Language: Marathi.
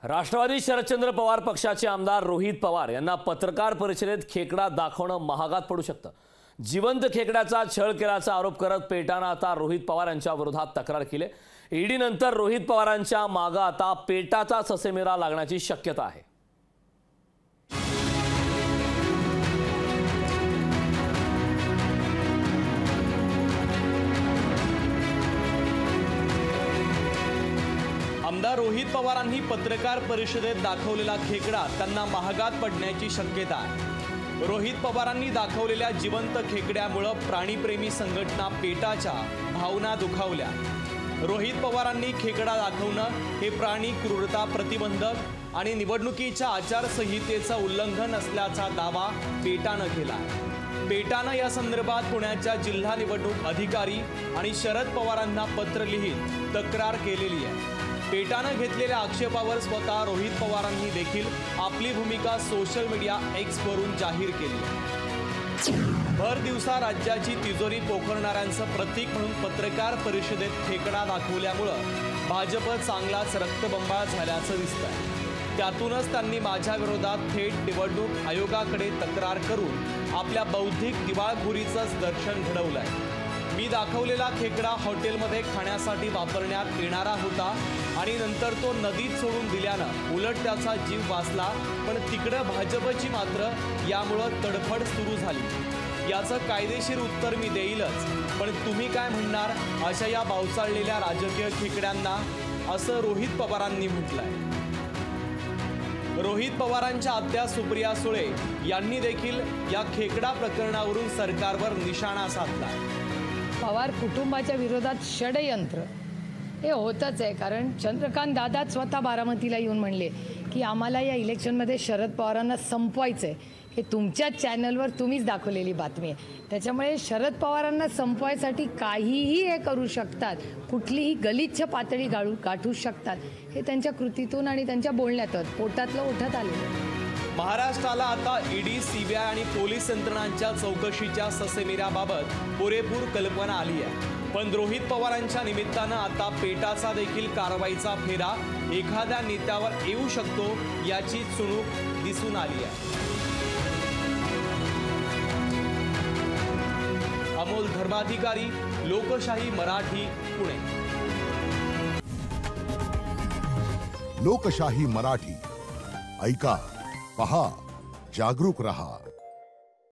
राष्ट्रवादी शरदचंद्र पवार पक्षाचे आमदार रोहित पवार यांना पत्रकार परिषदेत खेकडा दाखवणं महागात पडू शकतं। जिवंत खेकड्याचा छळ केल्याचा आरोप करत पेटानं आता रोहित पवार यांच्या विरोधात तक्रार केली। ईडी नंतर रोहित पवारांच्या मागे आता पेटाचा ससेमिरा लागण्याची शक्यता आहे। आमदार रोहित पवारांनी पत्रकार परिषदेत दाखवलेला खेकडा त्यांना महागात पडण्याची शक्यता आहे। रोहित पवारांनी दाखवलेल्या जिवंत खेकड्यामुळे प्राणीप्रेमी संघटना पेटाच्या भावना दुखावल्या। रोहित पवारांनी खेकडा दाखवणं हे प्राणी क्रूरता प्रतिबंधक आणि निवडणुकीच्या आचारसंहितेचं उल्लंघन असल्याचा दावा पेटानं केला। पेटानं या संदर्भात पुण्याच्या जिल्हा निवडणूक अधिकारी आणि शरद पवारांना पत्र लिहित तक्रार केलेली आहे। पेटानं घेतलेल्या आक्षेपावर स्वतः रोहित पवारांनी देखील आपली भूमिका सोशल मीडिया एक्स वरून जाहीर केली। भर दिवसा राज्याची तिजोरी पोखरणाऱ्यांचं प्रतीक म्हणून पत्रकार परिषदेत खेकडा दाखवल्यामुळे भाजप चांगलाच रक्तबंबाळ झाल्याचं दिसतंय। त्यातूनच त्यांनी माझ्या विरोधात थेट निवडणूक आयोगाकडे तक्रार करून आपल्या बौद्धिक दिवाळखोरीचंच दर्शन घडवलंय। मी दाखवलेला खेकडा हॉटेलमध्ये खाण्यासाठी वापरण्यात येणारा होता आणि नंतर तो नदीत सोडून दिल्यानं उलट त्याचा जीव वाचला, पण तिकडं भाजपची मात्र यामुळं तडफड सुरू झाली। याचं कायदेशीर उत्तर मी देईलच, पण तुम्ही काय म्हणणार अशा या बावचाळलेल्या राजकीय खेकड्यांना, असं रोहित पवारांनी म्हटलंय। रोहित पवारांच्या आत्या सुप्रिया सुळे यांनी देखील या खेकडा प्रकरणावरून सरकारवर निशाणा साधला। पवार कुटुंबाच्या विरोधात षडयंत्र हे होतच आहे, कारण चंद्रकांत दादा स्वतः बारामतीला येऊन म्हणले की आम्हाला या इलेक्शनमध्ये शरद पवारांना संपवायचं आहे। हे तुमच्याच चॅनलवर तुम्हीच दाखवलेली बातमी आहे। त्याच्यामुळे शरद पवारांना संपवायसाठी काहीही हे करू शकतात, कुठलीही गलिच्छ पातळी गाठू शकतात, हे त्यांच्या कृतीतून आणि त्यांच्या बोलण्यातच पोटातलं ओठत आले। महाराष्ट्राला आता ईडी, सीबीआय आणि पोलीस यंत्रणांच्या चौकशीच्या ससेमिऱ्याबाबत पुरेपूर कल्पना आली आहे, पण रोहित पवारांच्या निमित्तानं आता पेटाचा देखील कारवाईचा फेरा एखाद्या नेत्यावर येऊ शकतो याची चुणूक दिसून आली आहे। अमोल धर्माधिकारी, लोकशाही मराठी, पुणे। लोकशाही मराठी ऐका, पहा, जागरूक रहा।